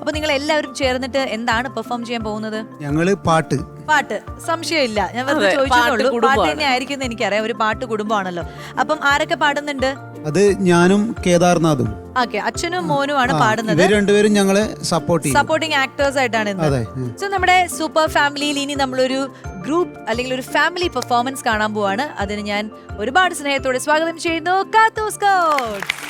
അപ്പൊ നിങ്ങൾ എല്ലാവരും ചേർന്നിട്ട് എന്താണ് പെർഫോം ചെയ്യാൻ പോകുന്നത്? ഞങ്ങള് പാട്ട് സംശയമില്ല, ഞാൻ വെറുതെ ചോദിച്ചോളൂ. പാട്ട് തന്നെ ആയിരിക്കും എന്ന് എനിക്കറിയാം, ഒരു പാട്ട് കുടുംബമാണല്ലോ. അപ്പം ആരൊക്കെ പാടുന്നുണ്ട്? അത് ഞാനും കേദാർനാഥും. ഓക്കെ, അച്ഛനും മോനും ആണ് പാടുന്നത്. രണ്ടുപേരും ഞങ്ങളെ സപ്പോർട്ടിംഗ് ആക്ടേഴ്സ് ആയിട്ടാണ്. സോ നമ്മുടെ സൂപ്പർ ഫാമിലിയിൽ ഇനി നമ്മളൊരു ഗ്രൂപ്പ് അല്ലെങ്കിൽ ഒരു ഫാമിലി പെർഫോമൻസ് കാണാൻ പോവാണ്. അതിന് ഞാൻ ഒരുപാട് സ്നേഹത്തോടെ സ്വാഗതം ചെയ്യുന്നു കാത്തു സ്കൗട്ട്സ്.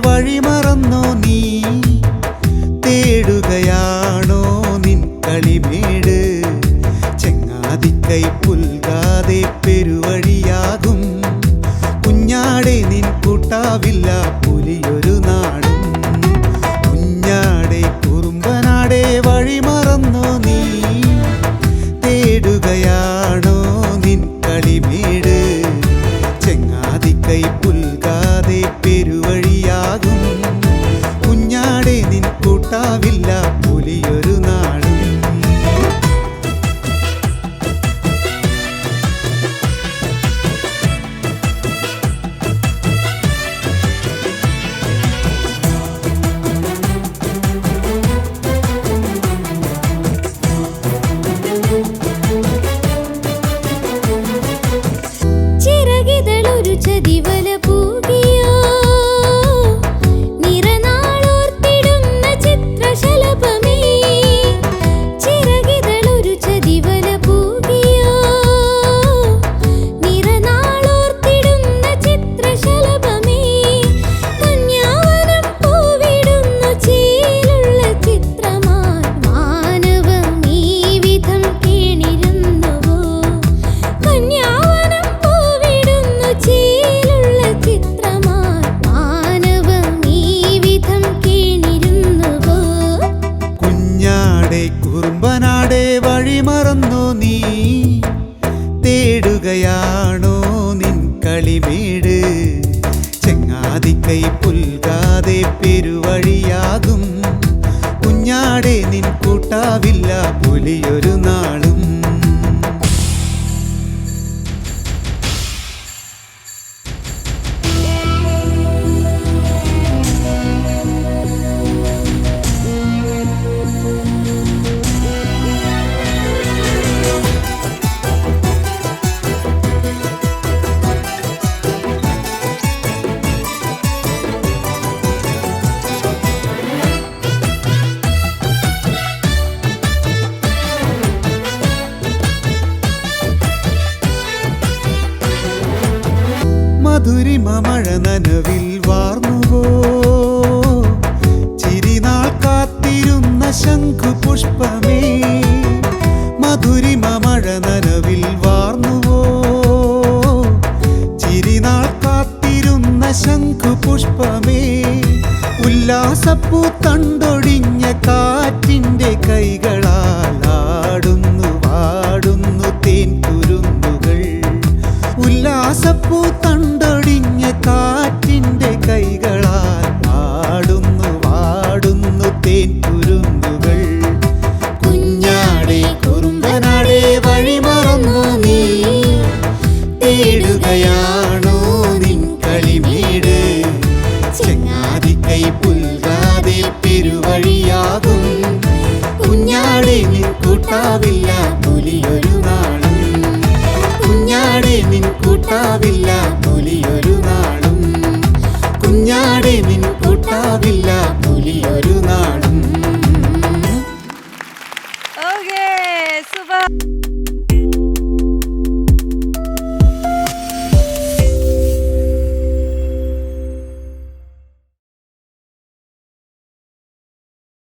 വഴിമറന്നോ നീ, തേടുകയാണോ നിൻ കളിമേട്, ചെങ്ങാതിക്കൈ പുൽകാതെ പെരുവഴിയാകും, കുഞ്ഞാടെ നിൻ കൂട്ടാവില്ല പുലിയൊരു നാടും. കുഞ്ഞാടെ കുറുമ്പനാടെ വഴിമറന്നോ നീ, തേടുകയാണോ നിൻ കളിമേട്, ചെങ്ങാതിക്കൈ പുൽകാതെ പെരുവഴിയാകും, കുഞ്ഞാടെ നിൻ കൂട്ടാവില്ല പുലിയൊരു നാടും. ചിറകിതളൊരു ചതിവല പൂകിയോ, നിറനാളോർത്തിടുന്ന ചിത്രശലഭമേ. ചിറകിതളൊരു ചതിവല പൂകിയോ, നിറനാളോർത്തിടുന്ന ചിത്രശലഭമേ. കന്യാവനം പൂവിടുന്ന ചേലുള്ള ചിത്രമായി മാനവം ഈ വിധം കേണിരുന്നുവോ. കന്യാവനം പൂവിടുന്ന ചേലുള്ള ചിത്രമായി മാനവം ഈ വിധം കേണിരുന്നുവോ. കുഞ്ഞാടെ കുറുമ്പനാടെ വഴിമറന്നോ നീ, തേടുകയാണോ നിൻ കളിമേട്, ചെങ്ങാതിക്കൈ പുൽകാതെ പെരുവഴിയാകും, കുഞ്ഞാടെ നിൻ കൂട്ടാവില്ല പുലിയൊരു നാളും. മധുരിമ മഴ നനവിൽ വാർന്നുവോ, ചിരിനാൾ കാത്തിരുന്ന ശംഖുപുഷ്പമേ. മധുരിമ മഴ നനവിൽ വാർന്നുവോ, ചിരിനാൾ കാത്തിരുന്ന ശംഖുപുഷ്പമേ. ഉല്ലാസപ്പൂ തണ്ടൊടിഞ്ഞ കാറ്റിൻ്റെ കൈകളാൽ ആടുന്നു വാടുന്നു തേൻ കുരുന്നുകൾ. ഉല്ലാസപ്പൂ തണ്ടൊടിഞ്ഞ കാറ്റിൻ്റെ കൈകളാൽ ആടുന്നു വാടുന്നു തേൻ കുരുന്നുകൾ. കുഞ്ഞാടെ കുറുമ്പനാടെ വഴിമറന്നോ നീ, തേടുകയാണോ നിൻ കളിമേട്, ചെങ്ങാതിക്കൈ പുൽകാതെ പെരുവഴിയാകും, കുഞ്ഞാടെ നിൻ കൂട്ടാവില്ല പുലിയൊരു നാളും. കുഞ്ഞാടെ നിൻ കൂട്ടാവില്ല പുലിയൊരു നാളും. കുഞ്ഞാടെ നിൻ